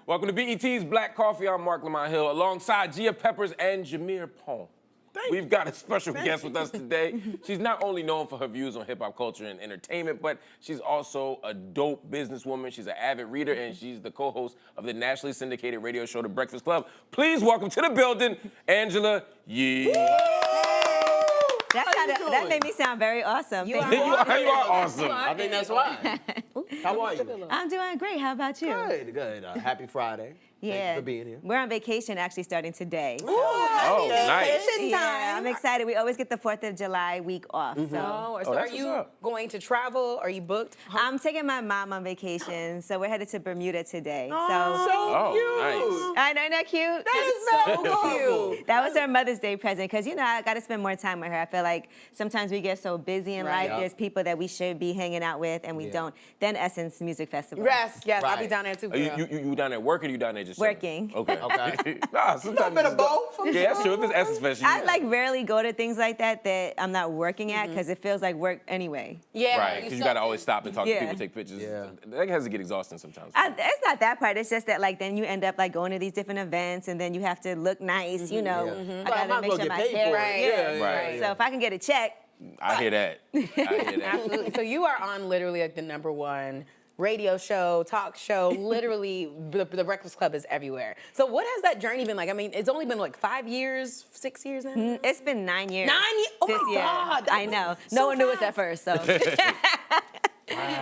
Welcome to BET's Black Coffee. I'm Mark Lamont Hill, alongside Gia Peppers and Jameer Pong. We've got a special guest with us today. She's not only known for her views on hip-hop culture and entertainment, but she's also a dope businesswoman. She's an avid reader, and she's the co-host of the nationally syndicated radio show, The Breakfast Club. Please welcome to the building, Angela Yee. That made me sound very awesome. You are awesome. I think that's why. How are you? I'm doing great. How about you? Good. Happy Friday. Yeah. Thank you for being here. We're on vacation actually starting today. So. Oh, nice. Yeah, I'm excited. We always get the 4th of July week off. So Oh, So that's are you what's up. going to travel? Are you booked? I'm taking my mom on vacation. So we're headed to Bermuda today. Oh, I know, isn't that cute? That is so cute. That was her Mother's Day present because, you know, I got to spend more time with her. I feel like sometimes we get so busy in Right. life. There's people that we should be hanging out with and we don't. Then Essence Music Festival. Yes, I'll be Right. down there too, Are girl. you down there working or you down there just chilling? Working. Okay. Okay. Nah, sometimes bit it's of both. Yeah, that's true. If it's Essence Fest, you I like rarely go to things like that I'm not working at because it feels like work anyway. Yeah, Right, because you got to always stop and talk to Yeah. people, take pictures. Yeah. That has to get exhausting sometimes. It's not that part. It's just that like then you end up like going to these different events and then you have to look nice. You know, Yeah. I Well, I gotta might make as well sure get my paid hair. for it. Right. Yeah, Right. So if I can get a check, I hear that. I hear that. Absolutely. So you are on literally like the #1 radio show, talk show. Literally, the Breakfast Club is everywhere. So what has that journey been like? I mean, it's only been like 5 years, 6 years now. it's been 9 years. 9 years? Oh this my year. God, that I was know. so No one knew us fast. at first. So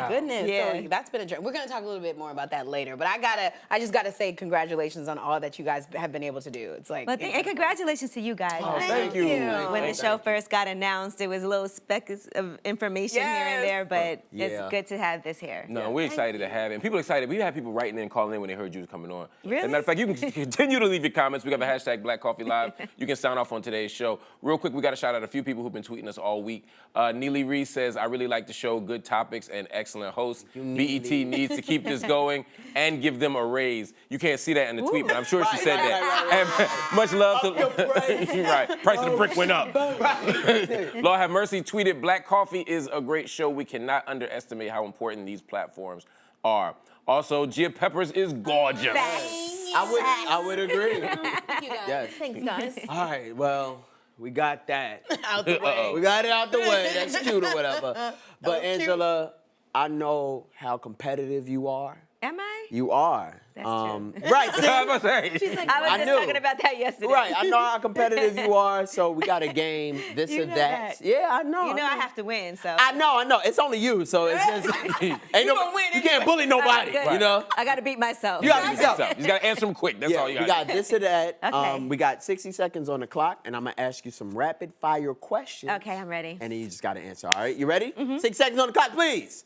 Goodness. Yeah. So that's been a journey. We're gonna talk a little bit more about that later. But I just gotta say congratulations on all that you guys have been able to do. It's like and congratulations to you guys. Oh, thank you. When the show first got announced, it was a little speck of information here Yes. and there, but Yeah. it's good to have this here. No, we're excited to have it. And people are excited. We had people writing in, calling in when they heard you was coming on. Really? As a matter of fact, you can continue to leave your comments. We got the hashtag Black Coffee Live. You can sound off on today's show. Real quick, we got to shout out a few people who've been tweeting us all week. Neely Reese says, I really like the show, good topics and excellent hosts. BET needs to keep this going and give them a raise. You can't see that in the tweet, but I'm sure she said that. And much love to... right, price of the brick went up. Lord have mercy tweeted, Black Coffee is a great show. We cannot underestimate how important these platforms are. Also, Gia Peppers is gorgeous. I would agree. Thank you guys. Yes. Thanks, guys. All right, well, we got that. Out the way. We got it out the way. That's cute or whatever. But Angela, I know how competitive you are. Am I? You are. That's true. Right, see? I was about to say. I was I just knew. talking about that yesterday. Right, I know how competitive you are, so we got a game, this You or know that. that. Yeah, I know. You know I have to win, so. I know. It's only you, so it's just ain't no. gonna win You can't bully nobody, Good. you know. I got to beat myself. You gotta be yourself. You just got to answer them quick. That's all you we got. got this or that. Okay. We got 60 seconds on the clock, and I'm gonna ask you some rapid fire questions. Okay, I'm ready. And then you just gotta answer. All right, you ready? 6 seconds on the clock, please.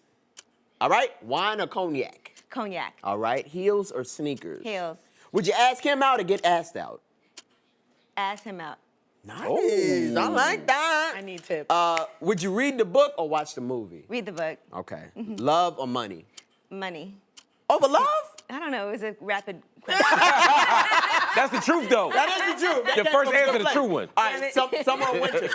All right, wine or cognac? Cognac. All right, heels or sneakers? Heels. Would you ask him out or get asked out? Ask him out. Nice. I like that. I need tips. Would you read the book or watch the movie? Read the book. Okay. Love or money? Money. Over love? I don't know. It was a rapid question. That's the truth, though. That is the truth. Your first answer, the true one. All right, summer or winter?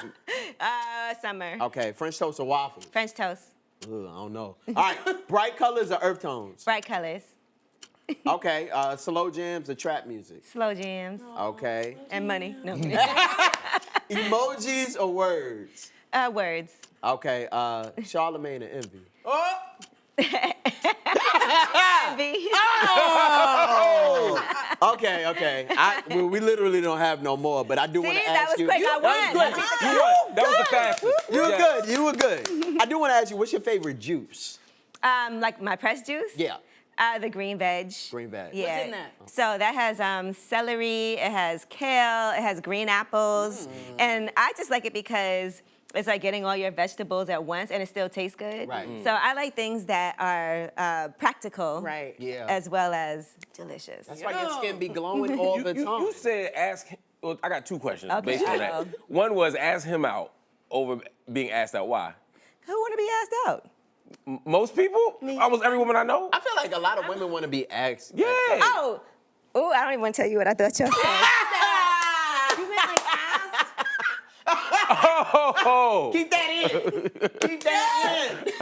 Summer. Okay, French toast or waffles? French toast. Ugh, I don't know. All right, bright colors or earth tones? Bright colors. Okay, slow jams or trap music? Slow jams. Okay. And money. No. Emojis or words? Words. Okay, Charlemagne or envy? Envy. Okay. We literally don't have no more, but I do want to See, ask that was you. quick. I That won. was quick. You won. That was the fastest. You were good. I do want to ask you, what's your favorite juice? Like my pressed juice? Yeah. The green veg. Green veg. Yeah. What's in that? So that has celery, it has kale, it has green apples. And I just like it because it's like getting all your vegetables at once and it still tastes good. Right. So I like things that are practical. Right. Yeah. As well as delicious. That's why your skin be glowing all the time. You said ask. Well, I got two questions Okay. based on that. One was ask him out over being asked out. Why? Who want to be asked out? Most people? Almost every woman I know? I feel like a lot of women want to be asked. Yeah. Oh, I don't even want to tell you what I thought you were saying. You meant like ask? Oh. Keep that in. Keep that in.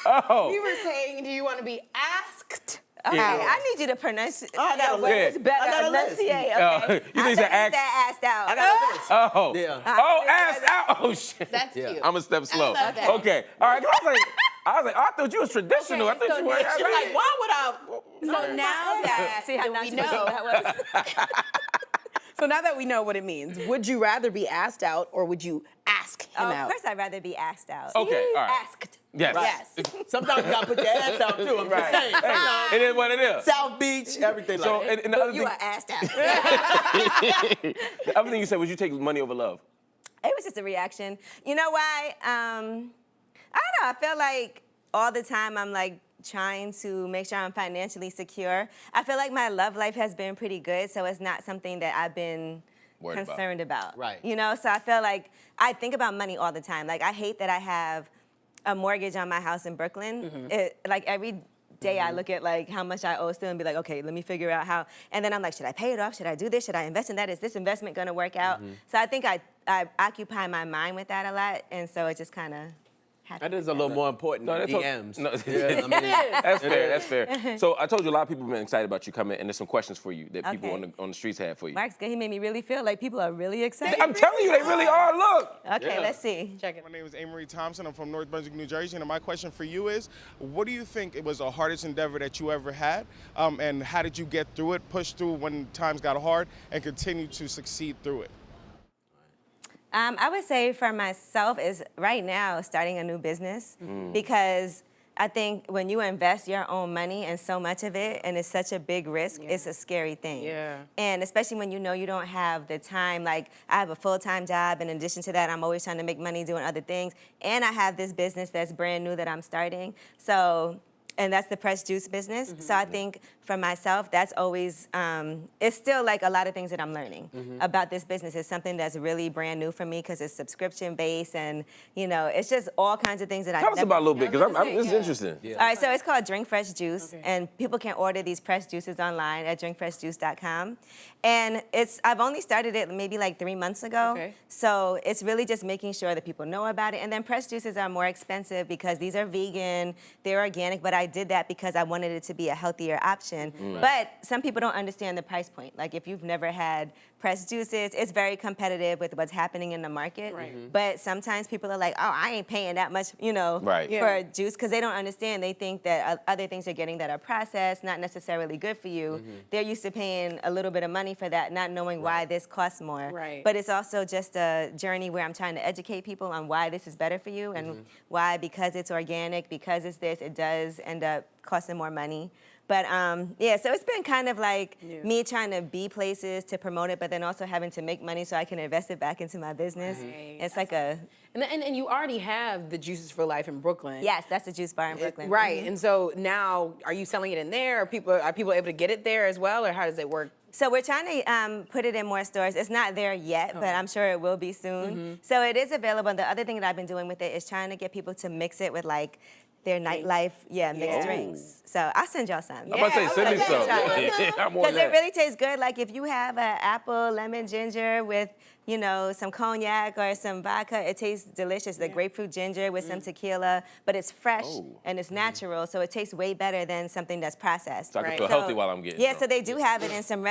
Oh. We were saying, do you want to be asked Okay, Yeah. I need you to pronounce. I got a no, but list. it's better. I got a list. Enunciate. Oh, Okay. you think I it's thought you said asked out. I got a list. Oh. Yeah. Oh, ass out. Oh shit. That's cute. I'm a step slow. love that. Okay. All right. I was like, oh, I thought you was traditional. Okay, I thought so you were. now She's like, why would I? So now that See how we natural know, that was. so now that we know what it means, would you rather be asked out or would you ask him Oh, of out? course, I'd rather be asked out. Okay, all right. Asked. Yes. Yes. Sometimes you gotta put your ass out too. I'm Right. just saying. Hey, it is what it is. South Beach, everything So, like that. and the other You thing, are asked out. the other thing you said was you take money over love. It was just a reaction. You know why? I don't know. I feel like all the time I'm like trying to make sure I'm financially secure. I feel like my love life has been pretty good, so it's not something that I've been Worried about. concerned about. Right. You know, so I feel like I think about money all the time. Like I hate that I have a mortgage on my house in Brooklyn. Like every day I look at like how much I owe still and be like, okay, let me figure out how. And then I'm like, should I pay it off? Should I do this? Should I invest in that? Is this investment gonna work out? So I think I occupy my mind with that a lot, and so it just kind of That is a little more important than that's what- DMs. no, Yeah, I mean, That's fair. That's fair. So I told you a lot of people have been excited about you coming, and there's some questions for you that people Okay. on the streets had for you. Mark's good. He made me really feel like people are really excited. I'm telling you, they really are. Look. Okay, Yeah. let's see. Check it. My name is Amory Thompson. I'm from North Brunswick, New Jersey, and my question for you is, what do you think it was the hardest endeavor that you ever had, and how did you get through it, push through when times got hard, and continue to succeed through it? I would say for myself is right now starting a new business because I think when you invest your own money and so much of it and it's such a big risk, it's a scary thing. Yeah. And especially when you know you don't have the time, like I have a full-time job, and in addition to that, I'm always trying to make money doing other things. And I have this business that's brand new that I'm starting. So, and that's the pressed juice business. So I think for myself, that's always, it's still like a lot of things that I'm learning about this business. It's something that's really brand new for me because it's subscription based, and you know, it's just all kinds of things that I Tell us never. about it a little bit, because this is Yeah. interesting. All right, so it's called Drink Fresh Juice, and people can order these pressed juices online at drinkfreshjuice.com. And I've only started it maybe like 3 months ago. Okay. So it's really just making sure that people know about it. And then pressed juices are more expensive because these are vegan, they're organic, but I did that because I wanted it to be a healthier option. But some people don't understand the price point. Like if you've never had pressed juices, it's very competitive with what's happening in the market. Right. But sometimes people are like, oh, I ain't paying that much, you know, Right. for juice, because they don't understand. They think that other things they're getting that are processed, not necessarily good for you. They're used to paying a little bit of money for that, not knowing why this costs more. Right. But it's also just a journey where I'm trying to educate people on why this is better for you and why, because it's organic, because it's this, it does end up costing more money. But yeah, so it's been kind of like me trying to be places to promote it, but then also having to make money so I can invest it back into my business. Right. It's like a, And you already have the Juices for Life in Brooklyn. yes, that's a juice bar in Brooklyn. Right. And so now, are you selling it in there? Are people able to get it there as well, or how does it work? So we're trying to put it in more stores. It's not there yet, but I'm sure it will be soon. So it is available. And the other thing that I've been doing with it is trying to get people to mix it with like their nightlife, mixed drinks. So I'll send y'all some. I'm about to say, send me Yeah, some. yeah. I'm on Because that. it really tastes good. Like if you have an apple, lemon, ginger with, you know, some cognac or some vodka, it tastes delicious. The grapefruit ginger with some tequila, but it's fresh and it's natural, so it tastes way better than something that's processed. So I can Right. feel healthy while I'm getting Yeah, some. so they do have it in some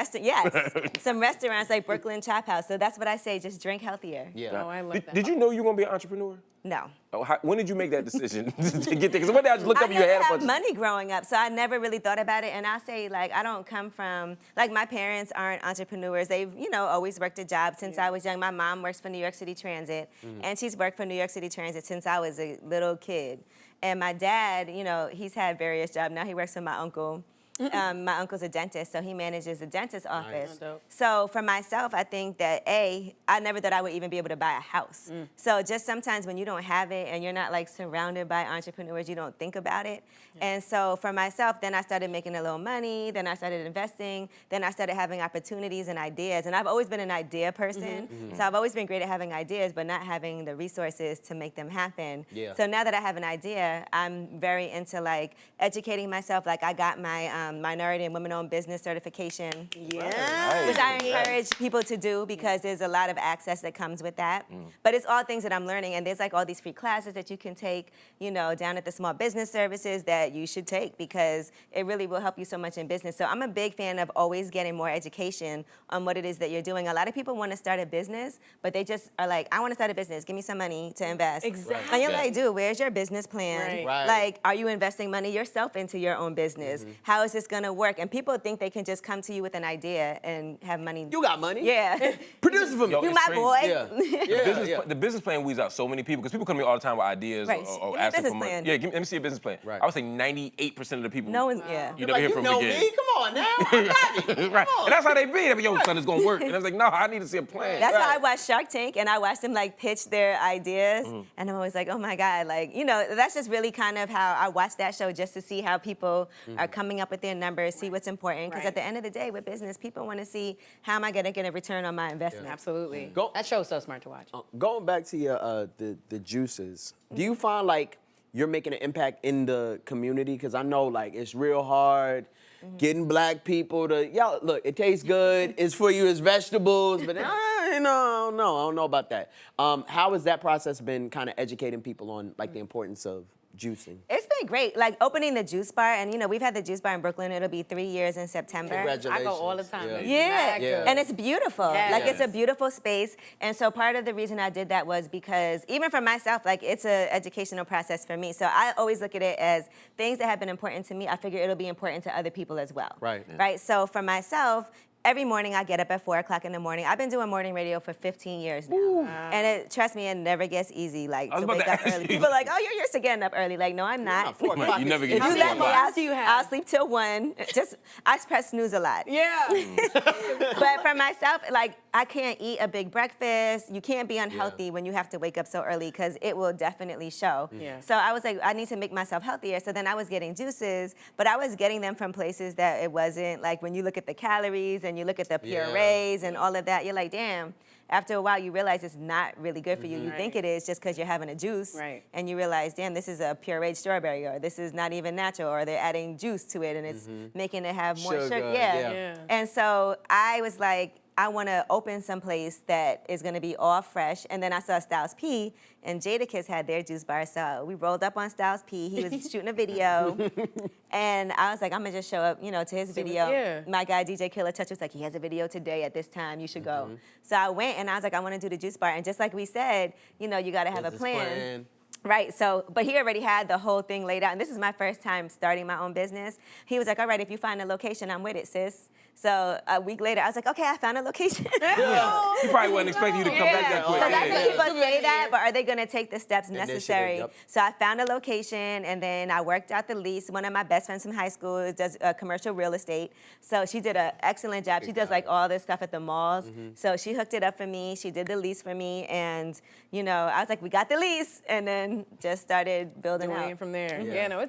some restaurants like Brooklyn Chop House. So that's what I say, just drink healthier. Yeah. Oh, I love Did, that. did you know you were gonna be an entrepreneur? No. Oh, when did you make that decision to get there? Because one day I just looked I up and you never had a had bunch of money growing up, so I never really thought about it. And I say, like, I don't come from, like, my parents aren't entrepreneurs. They've, you know, always worked a job since I was young. My mom works for New York City Transit, and she's worked for New York City Transit since I was a little kid. And my dad, you know, he's had various jobs. Now he works for my uncle. My uncle's a dentist, so he manages the dentist's office. Dope. So for myself, I think that I never thought I would even be able to buy a house. So just sometimes when you don't have it and you're not like surrounded by entrepreneurs, you don't think about it. And so for myself, then I started making a little money, then I started investing, then I started having opportunities and ideas. And I've always been an idea person. So I've always been great at having ideas, but not having the resources to make them happen. Yeah. So now that I have an idea, I'm very into like educating myself. Like I got my minority and women-owned business certification. Yeah. Which I encourage people to do because there's a lot of access that comes with that. But it's all things that I'm learning, and there's like all these free classes that you can take, you know, down at the Small Business Services that you should take because it really will help you so much in business. So I'm a big fan of always getting more education on what it is that you're doing. A lot of people want to start a business, but they just are like, I want to start a business. Give me some money to invest. Exactly. And you're like, dude, where's your business plan? Right. Right. Like, are you investing money yourself into your own business? How is this going to work? And people think they can just come to you with an idea and have money. You got money. Yeah. Produce it for me. Yo, You it's my crazy. boy. Yeah. The business plan weeds out so many people because people come to me all the time with ideas Right. or Give me a asking for business money. plan. Yeah, let me see a business plan. Right. I would say 98% of the people. No one's, yeah. You never hear from know again. me. Come on now. I got it. Right. Come on. And that's how they be. They be, yo, son, it's gonna work. And I was like, no, I need to see a plan. That's how I Right. watch Shark Tank, and I watch them like pitch their ideas, and I'm always like, oh my God, like, you know, that's just really kind of how I watch that show just to see how people are coming up with their numbers, see what's important. Because Right. at the end of the day, with business, people want to see how am I going to get a return on my investment. Absolutely. Go- That show's so smart to watch. Going back to your the juices, do you find like you're making an impact in the community? Because I know like it's real hard getting black people to look. It tastes good. It's for you as vegetables, but I don't know about that. How has that process been kind of educating people on like the importance of juicing? It's been great, like opening the juice bar, and you know, we've had the juice bar in Brooklyn. It'll be 3 years in September. Congratulations. I go all the time. Yeah. It's Yeah. mad good. And it's beautiful. Yes. Like it's a beautiful space. And so part of the reason I did that was because even for myself, like it's an educational process for me. So I always look at it as things that have been important to me. I figure it'll be important to other people as well. Right. Right. So for myself, every morning I get up at 4 o'clock in the morning. I've been doing morning radio for 15 years now. And trust me, it never gets easy, like I was to about wake to up ask early. you. People are like, oh, you're used to getting up early. Like, no, I'm not. 4 o'clock You never is- get If you used let to me, it. I'll, do you have? I'll sleep till 1. I press snooze a lot. Yeah. But for myself, like I can't eat a big breakfast. You can't be unhealthy when you have to wake up so early because it will definitely show. Yeah. So I was like, I need to make myself healthier. So then I was getting juices, but I was getting them from places that it wasn't like when you look at the calories and you look at the purees and all of that, you're like, damn. After a while, you realize it's not really good for you. You think it is just because you're having a juice, Right. and you realize, damn, this is a pureed strawberry, or this is not even natural, or they're adding juice to it, and it's making it have more Sugar, sugar. yeah. Yeah. And so I was like, I want to open someplace that is going to be all fresh. And then I saw Styles P, and Jadakiss had their juice bar. So we rolled up on Styles P. He was shooting a video. And I was like, I'm going to just show up, you know, to his video. yeah. My guy, DJ Killer Touch, was like, he has a video today at this time. You should go. So I went, and I was like, I want to do the juice bar. And just like we said, you know, you got to have a Business plan. Right, so, but he already had the whole thing laid out, and this is my first time starting my own business. He was like, all right, if you find a location, I'm with it, sis. So a week later, I was like, okay, I found a location. He probably wasn't expecting you to come back that quick. Because I Yeah. think people say that, but are they going to take the steps necessary? yep. So I found a location, and then I worked out the lease. One of my best friends from high school does commercial real estate. So she did an excellent job. She does like all this stuff at the malls. So she hooked it up for me. She did the lease for me. And, you know, I was like, we got the lease. And then just started building Doing out. it from there. Yeah, no,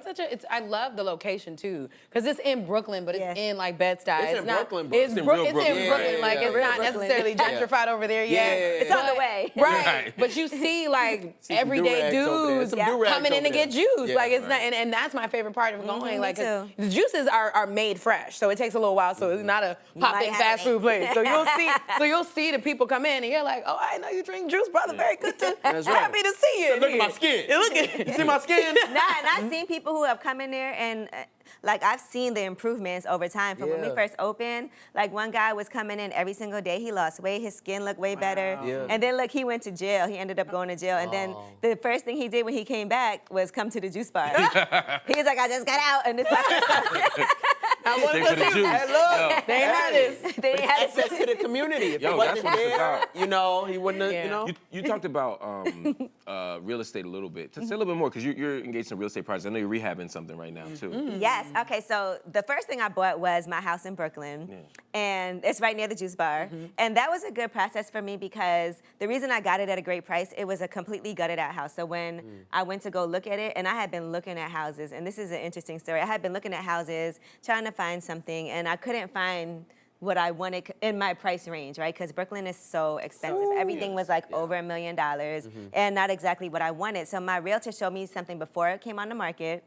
I love the location too, because it's in Brooklyn, but it's Yeah. in like Bed-Stuy. It's in not, Brooklyn, bro. It's, It's in Bro- real it's in Brooklyn. Brooklyn. Yeah, Like yeah, it's real not Brooklyn. necessarily gentrified over there yet. It's on the way. Right. Right. But you see like some everyday do-rags over there. dudes Some do-rags coming in over to get there. juice. Yeah, like it's right. not, and that's my favorite part of going. me Like 'cause too. the juices are made fresh, so it takes a little while. So it's not a pop-in might fast have food place. So you'll see the people come in, and you're like, oh, I know you drink juice, brother. Very good to. That's right. Happy to see you. Look at my here. skin. Yeah, look at You see my skin? Nah, and I've seen people who have come in there and like I've seen the improvements over time from when we Yeah. first opened. Like one guy was coming in every single day. He lost weight. His skin looked way better. Yeah. And then look, he went to jail. He ended up going to jail. And then the first thing he did when he came back was come to the juice bar. He was like, I just got out, and this. Thanks for the juice. Hey, look. Yo. They had this. They didn't have Access to the community. If Yo, it that's wasn't what it's there, about. you know, he wouldn't have, Yeah. you know. You talked about real estate a little bit. Say a little bit more, because you're engaged in real estate projects. I know you're rehabbing something right now, too. Yes. Okay. So the first thing I bought was my house in Brooklyn, and it's right near the juice bar. And that was a good process for me because the reason I got it at a great price, it was a completely gutted out house. So when I went to go look at it, and I had been looking at houses, and this is an interesting story. I had been looking at houses, trying to find something, and I couldn't find what I wanted in my price range, right? Because Brooklyn is so expensive. Everything was like over $1 million and not exactly what I wanted. So my realtor showed me something before it came on the market.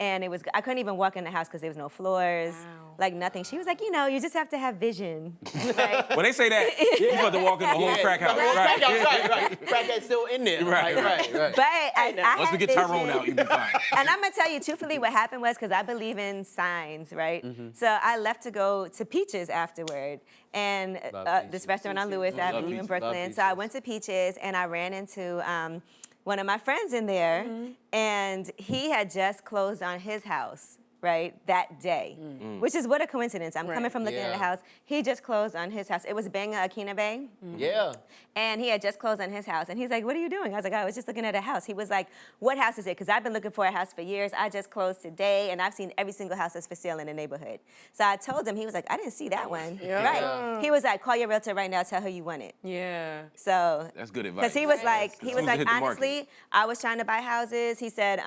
And I couldn't even walk in the house because there was no floors, like nothing. She was like, you just have to have vision. Like, When they say that, you got to walk in the whole crack house. Right. Crackhead's still in there. Right. but I Once we had get Tyrone vision. out, you'll be fine. And I'm gonna tell you truthfully what happened was because I believe in signs, right? So I left to go to Peaches afterward, and this restaurant on Lewis Avenue in Peaches. Brooklyn. So I went to Peaches and I ran into one of my friends in there, and he had just closed on his house. Right, that day, which is what a coincidence. I'm coming from looking at the house. He just closed on his house. It was Benga Akina Bay. Yeah. And he had just closed on his house. And he's like, what are you doing? I was like, I was just looking at a house. He was like, what house is it? Because I've been looking for a house for years. I just closed today, and I've seen every single house that's for sale in the neighborhood. So I told him, he was like, I didn't see that one. Right. He was like, call your realtor right now, tell her you want it. Yeah. So That's good advice. because he was like, As soon as it hit the market. honestly, I was trying to buy houses. He said,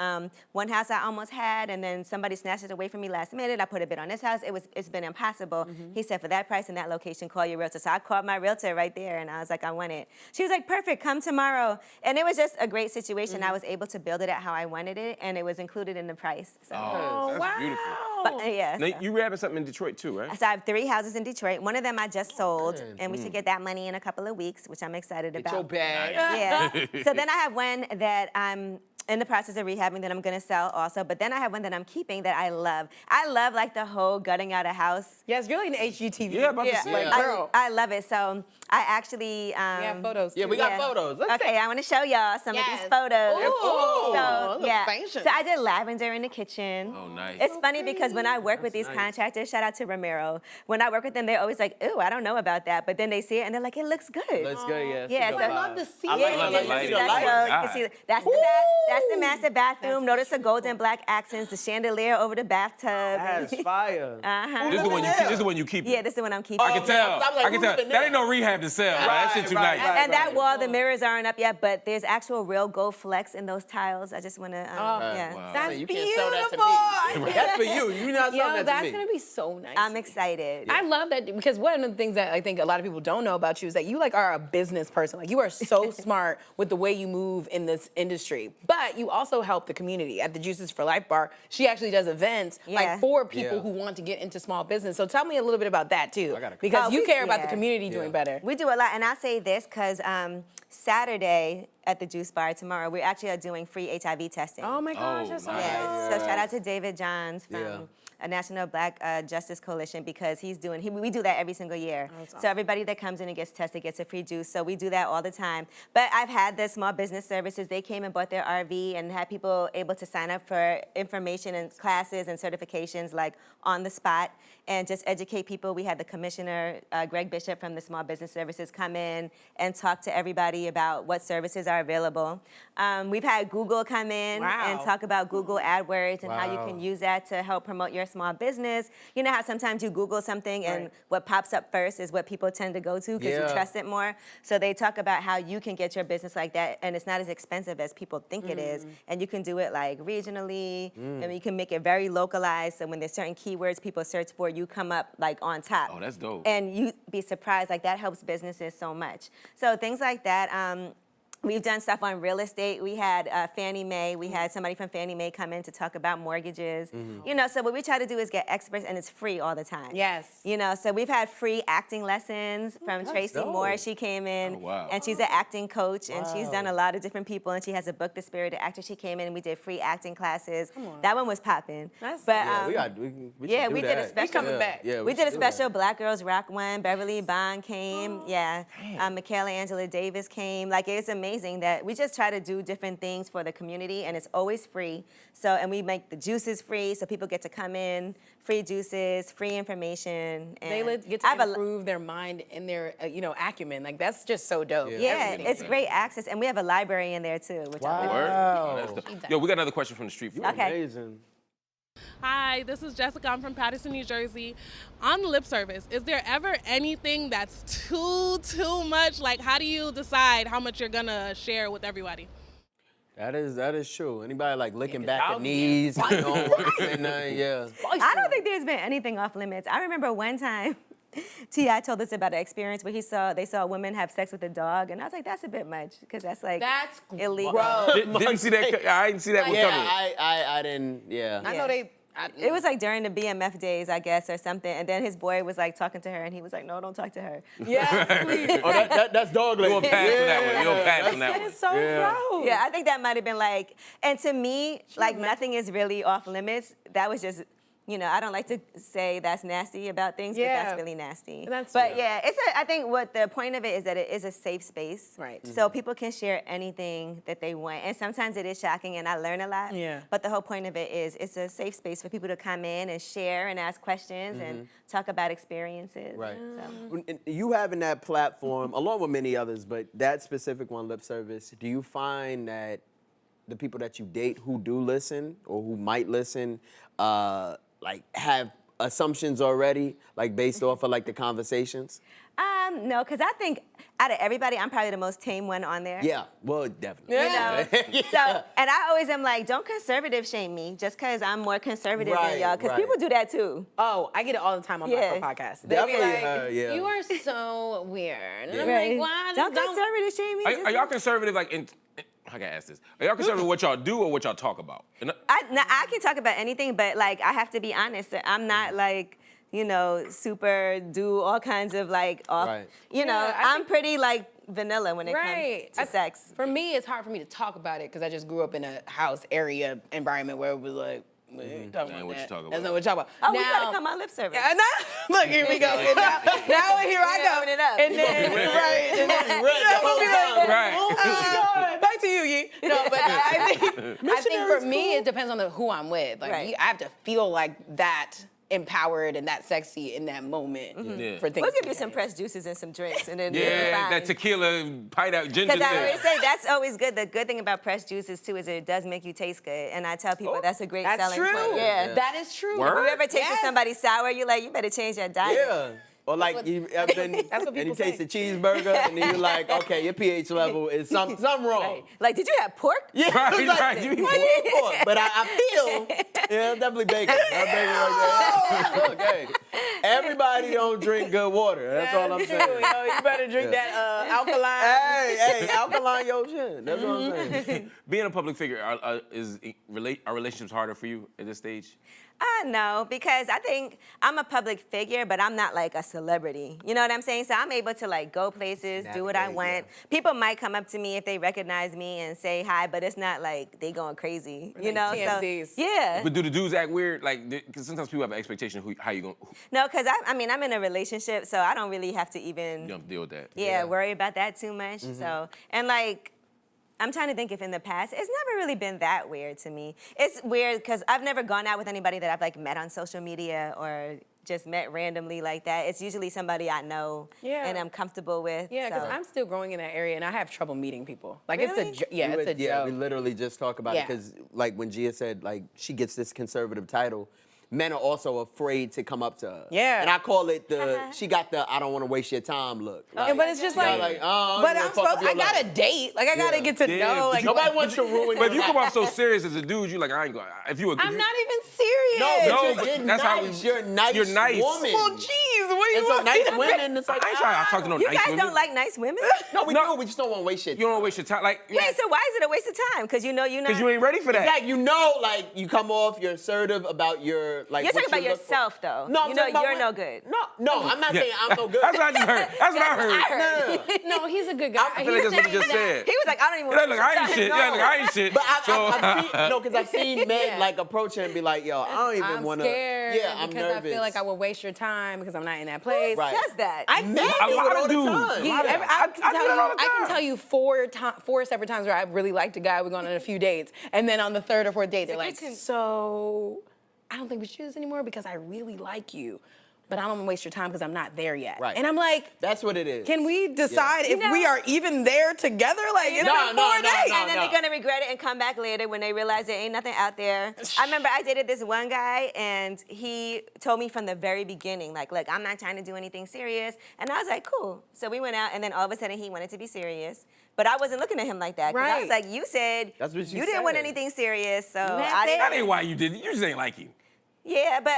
one house I almost had, and then somebody snatched it away from me last minute. I put a bid on this house. It's been impossible. He said, for that price and that location, call your realtor. So I called my realtor right there, and I was like, I want it. She was like, perfect, come tomorrow. And it was just a great situation. I was able to build it at how I wanted it, and it was included in the price. So, Oh, that's beautiful. but, yeah. Now, so. you rapping something in Detroit too, right? So I have 3 houses in Detroit. One of them I just sold, and we should get that money in a couple of weeks, which I'm excited Get about. your bag. Yeah. So then I have one that I'm in the process of rehabbing that I'm gonna sell also. But then I have one that I'm keeping that I love. I love like the whole gutting out a house. Yes, you're like an HGTV. Yeah, about to say. Like, Yeah. girl. I love it. So I actually We have photos. Yeah, too. we got photos. Let's Okay, I want to show y'all some of Yes. these photos. Ooh, So those yeah, are fashion. so I did lavender in the kitchen. Oh, nice. It's funny because when I work with these nice. contractors, shout out to Romero. When I work with them, they're always like, "Ooh, I don't know about that," but then they see it and they're like, "It looks good." Let's go, yeah. Yeah, It's a so- good I love vibe. to see I it. Yeah, like he it. did light. some The special. light. You can see that's the master bathroom. Notice the golden black accents, the chandelier over the bathtub. That's fire. This is the one you keep. This is the one you keep. Yeah, this is the one I'm keeping. I can tell. I'm like, I can tell. who's been That there? ain't no rehab to sell. Right? That shit too Right, nice. right. And that wall, the mirrors aren't up yet, but there's actual real gold flex in those tiles. I just want to, yeah. Wow. That's You beautiful. can't sell that to me. That's for you. You're not Yo, selling that that's to me. gonna be so nice. I'm excited. I love that because one of the things that I think a lot of people don't know about you is that you like are a business person. Like you are so smart with the way you move in this industry. But you also help the community at the Juices for Life bar. She actually does events Yeah. like for people Yeah. who want to get into small business. So tell me a little bit about that too. gotta- Because Oh, you we- care about the yeah. community doing better. We do a lot, and I'll say this because Saturday at the Juice Bar tomorrow, we actually are doing free HIV testing. Oh my gosh, Oh, that's so nice. Yeah. So shout out to David Johns from Yeah. a National Black Justice Coalition because we do that every single year. So everybody that comes in and gets tested gets a free juice. So we do that all the time. But I've had the small business services. They came and bought their RV and had people able to sign up for information and classes and certifications like on the spot and just educate people. We had the commissioner, Greg Bishop from the Small Business Services come in and talk to everybody about what services are available. We've had Google come in and Wow. talk about Google AdWords and how you Wow. can use that to help promote your small business. You know how sometimes you Google something and what pops up first is what people tend to go to because Yeah. you trust it more. So they talk about how you can get your business like that and it's not as expensive as people think it is. And you can do it like regionally and you can make it very localized. So when there's certain keywords people search for, you come up like on top. Oh, that's dope. And you be surprised, like that helps businesses so much. So things like that. We've done stuff on real estate. We had Fannie Mae. We had somebody from Fannie Mae come in to talk about mortgages. You know, so what we try to do is get experts, and it's free all the time. Yes. You know, so we've had free acting lessons from Tracy dope. Moore. She came in, Oh, wow. and she's an acting coach, and she's done a lot of different people, and she has a book, The Spirited Actor. She came in, and we did free acting classes. That one was popping. That's- But Yeah, we should do we did a that. special. coming back. Yeah, We did a should do that. special Black Girls Rock one. Beverly Bond came. Yeah. Michaela Angela Davis came. Like, it's amazing that we just try to do different things for the community, and it's always free. So, and we make the juices free, so people get to come in, free juices, free information. They And get I have to a- improve their mind and their acumen. Like that's just so dope. Yeah. Yeah, Everybody- it's great access, and we have a library in there too, which I really Word? Wow. Oh, that's dope. Yo, we got another question from the street. You Okay. amazing. Hi, this is Jessica. I'm from Paterson, New Jersey. On the lip service, is there ever anything that's too much? Like, how do you decide how much you're gonna share with everybody? That is true. Anybody like licking back I'll the be knees, you know, and, yeah. I don't think there's been anything off limits. I remember one time T.I. told us about an experience where they saw women have sex with a dog, and I was like, that's a bit much, because that's like That's illegal. gross. Didn't see that. I didn't see that one Yeah, coming. I didn't. Yeah. I know they. It was like during the BMF days, I guess, or something, and then his boy was like talking to her, and he was like, no, don't talk to her. Yes, please. Oh, that's dog You lady. gonna pass on that one. You gonna pass on that That one. is so Yeah. gross. Yeah, I think that might have been like, and to me, like nothing is really off limits. That was just, I don't like to say that's nasty about things, but Yeah. that's really nasty. But yeah, I think what the point of it is that it is a safe space. Right. So people can share anything that they want. And sometimes it is shocking and I learn a lot. Yeah. But the whole point of it is it's a safe space for people to come in and share and ask questions and talk about experiences. Right. So. And you having that platform, along with many others, but that specific one, Lip Service, do you find that the people that you date who do listen or who might listen, like have assumptions already, like based off of like the conversations? No, because I think out of everybody, I'm probably the most tame one on there. Yeah, well, definitely. You know? So, and I always am like, don't conservative shame me just because I'm more conservative Right, than y'all, because right. people do that too. Oh, I get it all the time on Yeah. my podcast. They be Definitely, like, yeah. you are so weird. And I'm Right. like, why? Don't Just conservative shame me. Are y'all conservative? Like, I gotta ask this. Are y'all conservative what y'all do or what y'all talk about? I can talk about anything, but like I have to be honest. I'm not like, super do all kinds of like off. Right. I I'm think- pretty like vanilla when it Right. comes to sex. For me, it's hard for me to talk about it because I just grew up in a house area environment where it was like, we ain't talking That ain't about what you that. talking That's about. not what you talking about. Oh, we gotta come on lip service. Yeah, now, look, here we go. And now here I go. Open it up. And then, right. And then, Right. back to you, Yi. No, but I think for me, it depends on who I'm with. Like, Right. I have to feel like that empowered and that sexy in that moment Yeah. for things. We'll give to you some change. pressed juices and some drinks, and then Yeah, that tequila, pint out, ginger. Because I always thing. say that's always good. The good thing about pressed juices too is it does make you taste good, and I tell people that's a great That's selling true. point. Yeah. That is true. Word? If you ever tasted Yes. somebody sour, you're like, you better change your diet. Yeah. Or like what- you have been, That's what and you people say. taste a cheeseburger, and then you're like, okay, your pH level is something wrong. Right. Like, did you have pork? Yeah, Right, it's like, right. You eat I eat pork, but I feel, yeah, definitely bacon. I'm bacon right there. Look, hey, everybody don't drink good water. That's all I'm That's saying. true, yo. You better drink that alkaline. Hey, alkaline your shit. That's what I'm saying. Being a public figure, are relationships harder for you at this stage? No, because I think I'm a public figure, but I'm not like a celebrity. You know what I'm saying? So I'm able to like go places, do what I Navigate, want. People might come up to me if they recognize me and say hi, but it's not like they going crazy. You Like know? TMZs. So yeah. But do the dudes act weird? Like, because sometimes people have an expectation of how you going. No, because I'm in a relationship, so I don't really have to even You don't deal with that. worry about that too much. So, and like, I'm trying to think if in the past, it's never really been that weird to me. It's weird because I've never gone out with anybody that I've like met on social media or just met randomly like that. It's usually somebody I know and I'm comfortable with. Yeah, because so. I'm still growing in that area and I have trouble meeting people. Like Really? it's a it's a Yeah, joke. we literally just talk about it Yeah. because, like, when Gia said, like, she gets this conservative title, men are also afraid to come up to her. Yeah. And I call it she got the I don't want to waste your time look. Like, But it's just yeah, like, oh, but you I'm gonna fuck up supposed, your I got a life. date. Like I gotta Yeah. get to Yeah, know. but Like Nobody wants to ruin But your if you come life. off so serious as a dude, you like, I ain't going. If you, I'm not even serious. No, No, but but you're that's how nice. we- You're a nice. you're nice. Woman. Well, geez, what do you And so want? nice women, it's like, I ain't trying to talk to no You nice guys women. don't like nice women? No, we No. do. We just don't want to waste shit. You don't waste your time. Like, Wait, so why is it a waste of time? Because you know you're not. because you ain't ready for that. Exactly. You know, like, you come off, you're assertive about your, like, You're what talking about you look for. yourself, though. No, I'm you know talking about you're what- no good. No, I'm not Yeah. saying I'm no good. That's what I just heard. That's what I heard. No. No, he's a good guy. I feel like that's what you just said. He was like, I don't even Yeah, want look, to I ain't shit. Yeah, look, I ain't shit. But So- I've seen men Yeah. like approach him and be like, yo, I don't even I'm want to. scared Yeah, I'm because nervous. I feel like I would waste your time because I'm not in that place. Right. says that. I Men A do lot it all of the dudes. time. He- A lot of- every- I can do tell that you- all the I can time. tell you four separate times where I really liked a guy. We've gone on a few dates, and then on the third or fourth date, they're like, "So, I don't think we should do this anymore because I really like you, but I don't want to waste your time because I'm not there yet." Right. And I'm like, That's what it is. "Can we decide if You know- we are even there together? Like, it's No, been no, 4 no, days." no. And then they're gonna regret it and come back later when they realize there ain't nothing out there. I remember I dated this one guy and he told me from the very beginning, like, look, I'm not trying to do anything serious. And I was like, cool. So we went out and then all of a sudden he wanted to be serious. But I wasn't looking at him like that. Because I was Right. like, you said That's what she you didn't want said. anything serious, so That's I it. didn't. That ain't why you did it. You just ain't like him. Yeah, but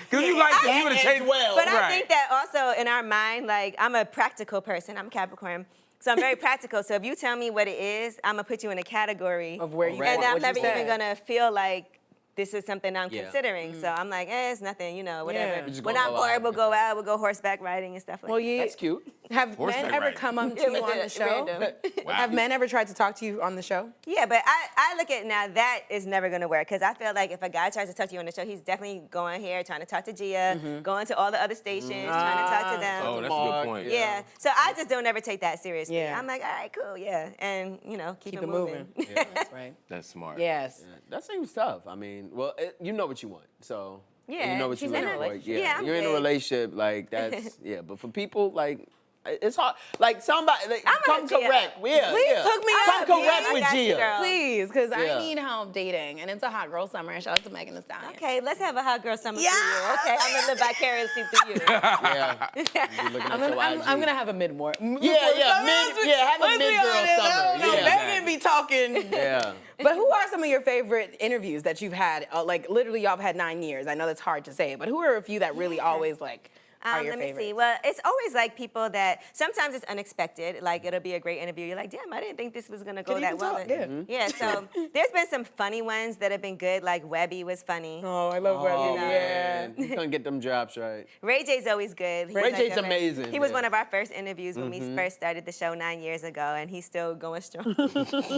Because you like you would have changed well. but I Right. think that also in our mind, like I'm a practical person. I'm Capricorn. So I'm very practical. So if you tell me what it is, I'm gonna put you in a category Of where you and want I'm what you never even said. gonna feel like this is something I'm Yeah. considering. So I'm like, it's nothing, whatever. Yeah. You're just When gonna I'm go bored, out we'll and go out, we'll go horseback riding and stuff like Well, that. That's cute. Have Horseback men ever riding. come up to Yeah, you on the but show? random. Have men ever tried to talk to you on the show? Yeah, but I look at now that is never gonna work because I feel like if a guy tries to talk to you on the show, he's definitely going here trying to talk to Gia, going to all the other stations, trying to talk to them. Oh, that's a Mark, good point. Yeah. So I just don't ever take that seriously. Yeah. I'm like, all right, cool, yeah. And, keep it moving. moving. Yeah, that's right. That's smart. Yes. That seems tough. I mean, well, you know what you want, so. Yeah, You know what she's you in look a for. relationship. Yeah, Yeah, I'm you're in a good. relationship, like that's yeah. But for people, like it's hard. Like somebody, like, I'm come gonna Gia. correct. Yeah, Please yeah. hook me Come up, correct yeah. with I got you, Gia. girl. Please, because Yeah. I need help dating, and it's a hot girl summer. Shout out to Megan Thee Stallion. Okay, let's have a hot girl summer for you. Yes! Okay, I'm gonna live vicariously through you. Yeah. You looking at your I'm IG. gonna have a mid-more. Yeah, have a mid-girl summer. Yeah. Megan be talking. Yeah. But who are some of your favorite interviews that you've had? Like literally, y'all have had 9 years. I know that's hard to say, but who are a few that really always like are your Let me favorites? see. Well, it's always like people that sometimes it's unexpected. Like it'll be a great interview. You're like, damn, I didn't think this was gonna go Could that even well. talk, yeah. Yeah. So there's been some funny ones that have been good. Like Webby was funny. Oh, I love Oh, Webby. Yeah. man. You couldn't get them drops right. Ray J's always good. He's Ray like J's a- amazing, He was yeah. one of our first interviews when we first started the show 9 years ago, and he's still going strong. With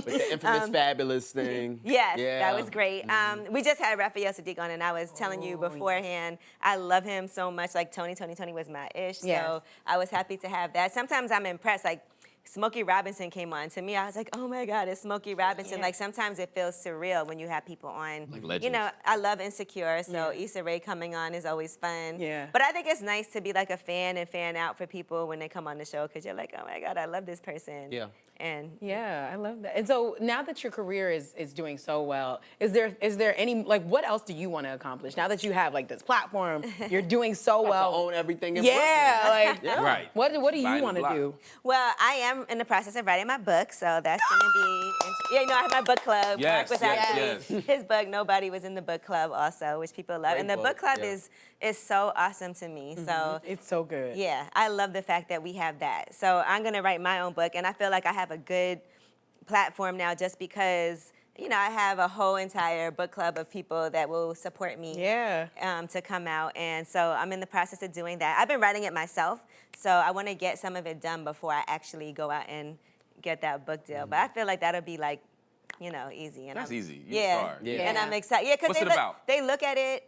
the infamous fabulous thing. Yes, Yeah. that was great. We just had Raphael Sadiq on, and I was telling you beforehand, I love him so much. Like Tony was my ish. Yes. So I was happy to have that. Sometimes I'm impressed. Like Smokey Robinson came on. To me, I was like, oh my God, it's Smokey Robinson. Yeah. Like sometimes it feels surreal when you have people on. Like legends. I love Insecure, so Issa Rae coming on is always fun. Yeah. But I think it's nice to be like a fan and fan out for people when they come on the show because you're like, oh my God, I love this person. Yeah. And Yeah, I love that. And so now that your career is doing so well, is there any like what else do you want to accomplish now that you have like this platform? You're doing so To well. own everything in Yeah, like Right. What do Buying you the want to block. do? well, I am in the process of writing my book, so that's gonna be. I have my book club. Yes, Mark was yes, actually his book. Nobody was in the book club also, which people love. Great And the book, book club yeah. is so awesome to me. So It's so good. yeah, I love the fact that we have that. So I'm gonna write my own book, and I feel like I have a good platform now just because. I have a whole entire book club of people that will support me Yeah. to come out. And so I'm in the process of doing that. I've been writing it myself, so I want to get some of it done before I actually go out and get that book deal. But I feel like that'll be like, easy. And That's I'm- easy. You're a Yeah. star. Yeah. And I'm excited. Yeah, because What's it about? they look at it.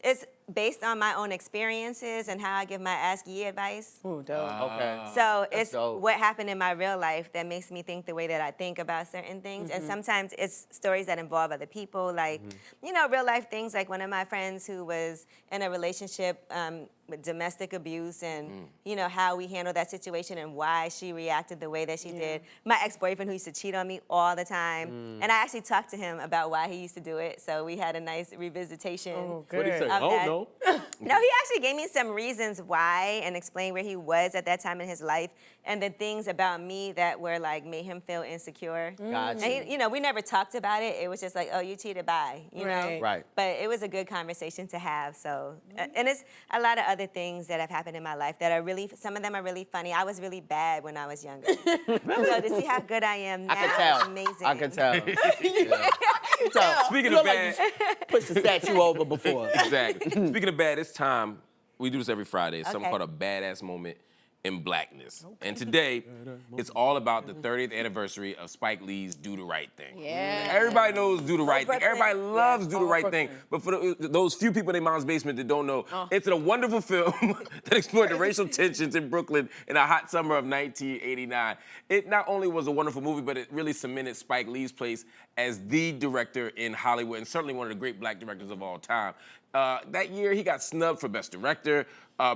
It's based on my own experiences and how I give my Ask Ye advice. Ooh, dope. Okay. So That's it's dope. what happened in my real life that makes me think the way that I think about certain things. And sometimes it's stories that involve other people, like, real life things. Like one of my friends who was in a relationship with domestic abuse and, how we handled that situation and why she reacted the way that she did. My ex-boyfriend who used to cheat on me all the time. And I actually talked to him about why he used to do it. So we had a nice revisitation. Oh, What'd he good. say? Of Oh, that. no. No, he actually gave me some reasons why and explained where he was at that time in his life and the things about me that were like made him feel insecure. Gotcha. And he, we never talked about it. It was just like, oh, you cheated by, you Right. know? Right. But it was a good conversation to have. So, and it's a lot of other things that have happened in my life that are really, some of them are really funny. I was really bad when I was younger. So to see how good I am now I can tell. is amazing. I can tell. Yeah. So, Speaking you of look bad, like you pushed the statue over before. exactly. Speaking of bad, it's time. We do this every Friday. It's something Okay. called a badass moment in blackness. And today, it's all about the 30th anniversary of Spike Lee's Do the Right Thing. Yeah. Everybody knows Do the Right Thing. Brooklyn. Everybody loves Do the Oh, Right Brooklyn. Thing. But for those few people in their mom's basement that don't know, it's a wonderful film that explored the racial tensions in Brooklyn in a hot summer of 1989. It not only was a wonderful movie, but it really cemented Spike Lee's place as the director in Hollywood and certainly one of the great black directors of all time. That year, he got snubbed for Best Director,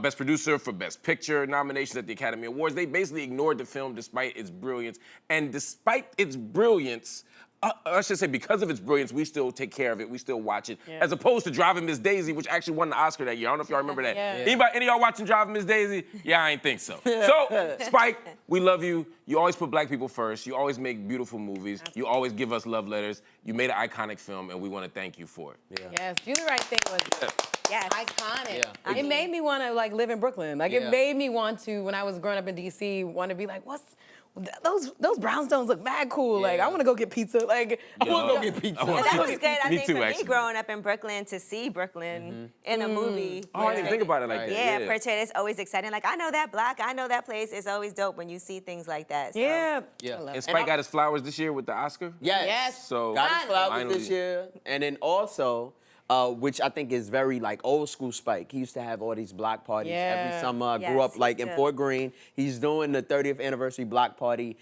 Best Producer, for Best Picture nominations at the Academy Awards. They basically ignored the film despite its brilliance. And despite its brilliance, I should say, because of its brilliance, we still take care of it. We still watch it, as opposed to Driving Miss Daisy, which actually won the Oscar that year. I don't know if y'all remember that. Any of y'all watching Driving Miss Daisy? Yeah, I ain't think so. So, Spike, we love you. You always put black people first. You always make beautiful movies. You always give us love letters. You made an iconic film, and we want to thank you for it. Yes, Do the Right Thing was Yes. iconic. Yeah. It made me want to like live in Brooklyn. Like it made me want to, when I was growing up in DC, want to be like, those brownstones look mad cool. Like I want to go get pizza. Like I want to go get pizza. And that was good, I Me think, too, for me actually. growing up in Brooklyn, to see Brooklyn in a movie. Oh, I didn't even think about it like that. Yeah, portrayed. It's always exciting. Like, I know that block, I know that place. It's always dope when you see things like that. So. Yeah. Yeah. I love And it. Spike got his flowers this year with the Oscar. Yes. So Got his flowers finally. this year, and then also, which I think is very like old school Spike. He used to have all these block parties every Yeah. summer. I Yes, grew up he like used in to. Fort Greene. He's doing the 30th anniversary block party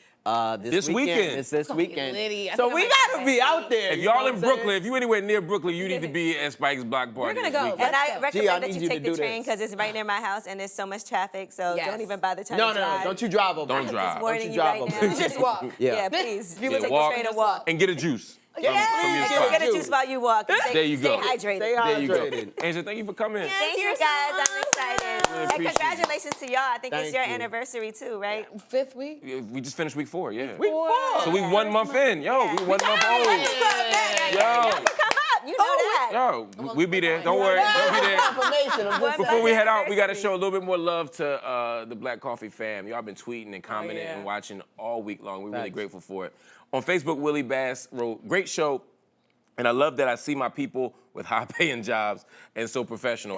This weekend. It's this weekend. litty. I So think I we might gotta go. be out there. If you y'all know in what I'm saying? Brooklyn, if you anywhere near Brooklyn, you need to be at Spike's block party gonna this go. weekend. And I Gee, I recommend that need you you to take the do train this. because it's right near my house and there's so much traffic. So Yes. don't even bother trying No, to no, drive. don't you drive over. Don't there. drive. I'm just warning Don't you you drive right over now. there. Just walk. Yeah. Yeah, please. Yeah, take the walk. train and walk. And get a juice. Yeah, from your and spot. get a juice while you walk. There you go. Stay hydrated. Stay There you go. hydrated. Angela, thank you for coming. Thank you guys. I'm excited. Really And appreciate it. congratulations to y'all. I think it's Thank your you. anniversary too, right? 5th week. We just finished week 4, yeah. Week 4. So we 1 month in. Yo, we 1 month old. Y'all Yo, can come up. You know that. yo, we be there. Don't worry. We'll be there. Confirmation. I'm just Before we head out, we got to Anniversary. show a little bit more love to the Black Coffee fam. Y'all been tweeting and commenting yeah. and watching all week long. We're really Thanks. grateful for it. On Facebook, Willie Bass wrote, "Great show, and I love that I see my people with high-paying jobs and so professional."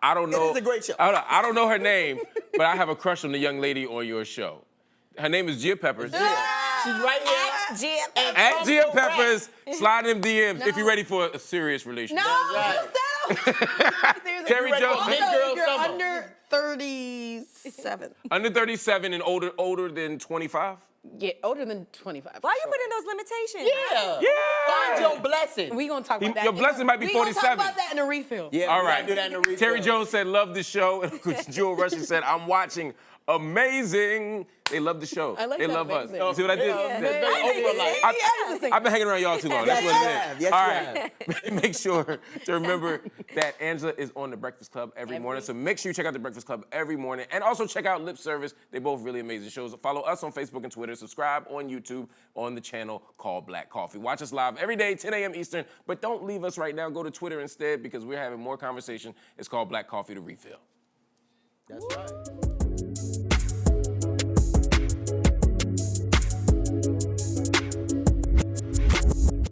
I don't know. is a great show. I don't know her name, but I have a crush on the young lady on your show. Her name is Gia Peppers. She's right here. Jim. At Gia Peppers, slide them DMs if you're ready for a serious relationship. Right. Terry ready for Jones, big girl You're summer. under 37. under 37 and older than 25. Yeah, older than 25. Why you putting those limitations? Yeah. Yeah. Find your blessing. We gonna talk about that. Your blessing might be We gonna 47. talk about that in a refill. Yeah, All we gotta right. do that in the refill. Terry Jones said, "Love the show." And Jewel Rushing said, "I'm watching. Amazing." They love the show. I like they that, love us. amazing. You see what I did? Yeah, That- very Oprah-like. I've been hanging around y'all too long. That's Yes, what you it have. is. Yes, All you right. Make sure to remember that Angela is on The Breakfast Club every morning. So make sure you check out The Breakfast Club every morning. And also check out Lip Service. They're both really amazing shows. Follow us on Facebook and Twitter. Subscribe on YouTube on the channel called Black Coffee. Watch us live every day, 10 a.m. Eastern. But don't leave us right now. Go to Twitter instead because we're having more conversation. It's called Black Coffee to Refill. That's right.